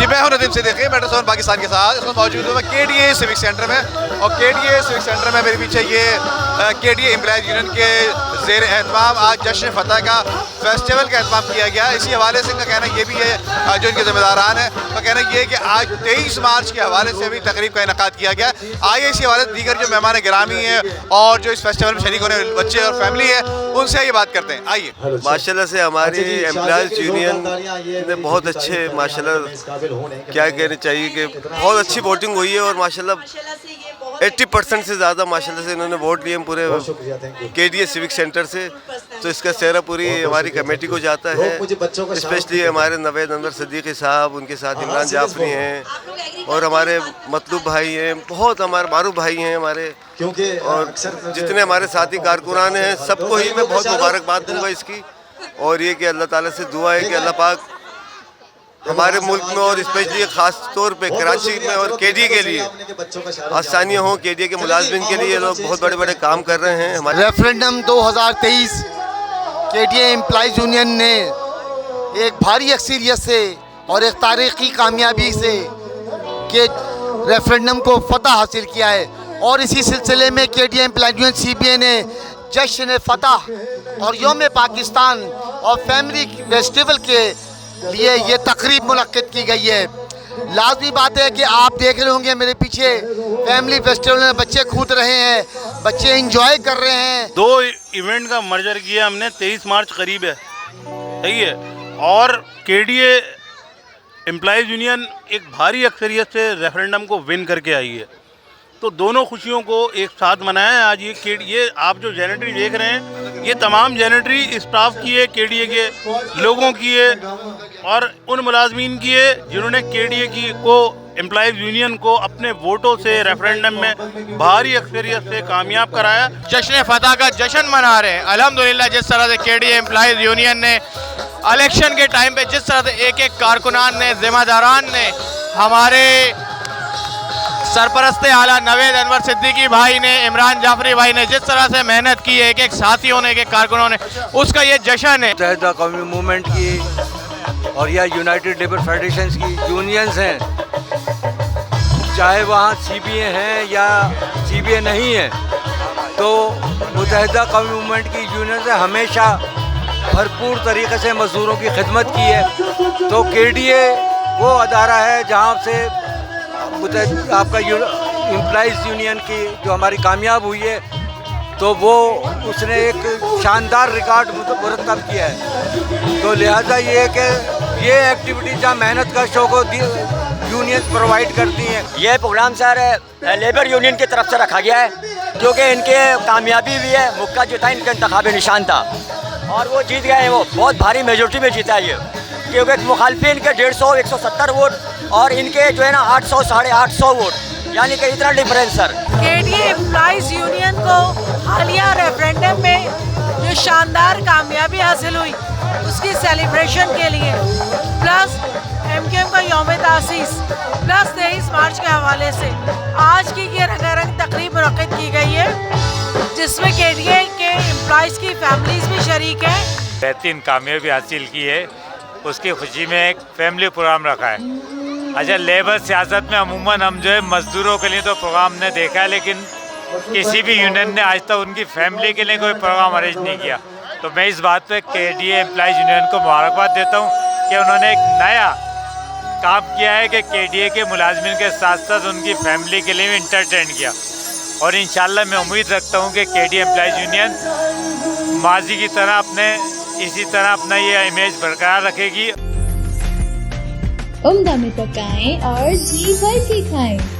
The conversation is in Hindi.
मैं हूं नदीम सिद्दीकी, मेट्रो 7 पाकिस्तान के साथ। इसमें मौजूद हूँ मैं KDA सिविक सेंटर में, और KDA सिविक सेंटर में मेरे पीछे ये KDA एम्प्लॉयज़ यूनियन के ज़ेर एहतमाम आज जश्न फतह का फेस्टिवल का एहतमाम किया गया। इसी हवाले से इनका कहना ये भी है, जो इनके ज़िम्मेदारान हैं का कहना ये है कि आज 23 मार्च के हवाले से भी तकरीब का इनेकाद किया गया। आइए इसी हवाले से दीगर जो मेहमान गिरामी हैं और जो इस फेस्टिवल में शरीक होने वाले बच्चे और फैमिली है उनसे ये बात करते हैं। आइए। माशाल्लाह से हमारी एम्प्लॉयज़ यूनियन ने बहुत अच्छे माशाल्लाह क्या कहना चाहिए कि बहुत अच्छी वोटिंग हुई है, और माशाल्लाह 80% से ज़्यादा माशाल्लाह से इन्होंने वोट लिए पूरे KDA सिविक सेंटर से। तो इसका सेहरा पूरी हमारी कमेटी को जाता है, स्पेशली हमारे नवेद अनवर सिद्दीकी साहब, उनके साथ इमरान जाफरी हैं और हमारे मतलूब भाई हैं, बहुत हमारे मारूफ भाई हैं हमारे, और जितने हमारे साथी कारकुनान हैं सबको ही मैं बहुत मुबारकबाद दूंगा इसकी। और ये कि अल्लाह ताला से दुआ है कि अल्लाह पाक हमारे मुल्क में और स्पेशली ख़ास तौर पे कराची में और KDA के लिए आसानियाँ हों। KDA के मुलाजमिन के लिए लोग बहुत बड़े बड़े काम कर रहे हैं। हमारे रेफरेंडम 2023 KDA एम्प्लॉयज़ यूनियन ने एक भारी अक्सरियत से और एक तारीख़ी कामयाबी से के रेफरेंडम को फतह हासिल किया है, और इसी सिलसिले में KDA एम्प्लॉयज़ यूनियन CBA ने जश्न फतह और यौम पाकिस्तान और फैमिली फेस्टिवल के लिए ये तकरीब मुनक्किद की गई है। लाजमी बात है कि आप देख रहे होंगे मेरे पीछे फैमिली फेस्टिवल में बच्चे कूद रहे हैं, बच्चे एंजॉय कर रहे हैं। 2 इवेंट का मर्जर किया हमने, 23 मार्च करीब है, सही है, और KDA एम्प्लॉयज़ यूनियन एक भारी अक्सरियत से रेफरेंडम को विन करके आई है। तो दोनों खुशियों को एक साथ मनाया है आज। ये आप जो जेनेटरी देख रहे हैं ये तमाम जेनेटरी स्टाफ की है, KDA के लोगों की है और उन मुलाजमीन की है जिन्होंने KDA को एम्प्लॉयज़ यूनियन को अपने वोटों से रेफरेंडम में भारी अक्सरियत से कामयाब कराया। जश्न फतह का जश्न मना रहे हैं अल्हम्दुलिल्लाह। जिस तरह से KDA एम्प्लॉयज़ यूनियन ने इलेक्शन के टाइम पे जिस तरह से एक एक कारकुनान ने, जिम्मेदारान ने, हमारे सरपरस्त आला नवेद अनवर सिद्दीकी भाई ने, इमरान जाफरी भाई ने जिस तरह से मेहनत की है, एक एक साथियों ने, एक एक कारकुनों ने, उसका ये जश्न है। मुत्तहिदा कौमी मूवमेंट की और या यूनाइटेड लेबर फेडरेशन की यूनियंस हैं, चाहे वहाँ CBA हैं या CBA नहीं है, तो मुत्तहिदा कौमी मूवमेंट की यूनियन ने हमेशा भरपूर तरीके से मज़दूरों की खिदमत की है। तो KDA वो अदारा है जहाँ से आपका एम्प्लॉयज़ यूनियन की जो हमारी कामयाब हुई है, तो वो उसने एक शानदार रिकॉर्ड मुरतब किया है। तो लिहाजा ये है कि ये एक्टिविटी जहाँ मेहनत का शौक को यूनियन प्रोवाइड करती हैं। ये प्रोग्राम सर लेबर यूनियन की तरफ से रखा गया है, क्योंकि इनके कामयाबी भी है। मुक्का जो था इनका इंतखाबी निशान था और वो जीत गए हैं, वो बहुत भारी मेजोरिटी में जीता है ये, क्योंकि मुखालफिन के 150 170 वोट और इनके जो है ना 800 850 वोट, यानी कि इतना difference sir. KDA employees union को हालिया रेफरेंडम में जो शानदार कामयाबी हासिल हुई उसकी सेलिब्रेशन के लिए, प्लस MKM का यौम तासीस, प्लस 23 मार्च के हवाले से आज की ये रंगारंग तकरीब मुनक्किद की गई है, जिसमें KDA के एम्प्लॉयज़ की फैमिलीज भी शरीक हैं। बेहतरीन कामयाबी हासिल की है, उसकी खुशी में एक फैमिली प्रोग्राम रखा है। अच्छा, लेबर सियासत में अमूमन हम जो है मज़दूरों के लिए तो प्रोग्राम ने देखा है, लेकिन किसी भी यूनियन ने आज तक उनकी फैमिली के लिए कोई प्रोग्राम अरेंज नहीं किया। तो मैं इस बात पे KDA एम्प्लॉयज़ यूनियन को मुबारकबाद देता हूँ कि उन्होंने एक नया काम किया है कि KDA के मुलाजमिन के साथ साथ उनकी फैमिली के लिए भी इंटरटेन किया। और इंशाल्लाह मैं उम्मीद रखता हूँ कि KDA एम्प्लॉयज़ यूनियन माजी की तरह इसी तरह अपना ये इमेज बरकरार रखेगी। उम्दा में पकाएं और जी भर के खाएं।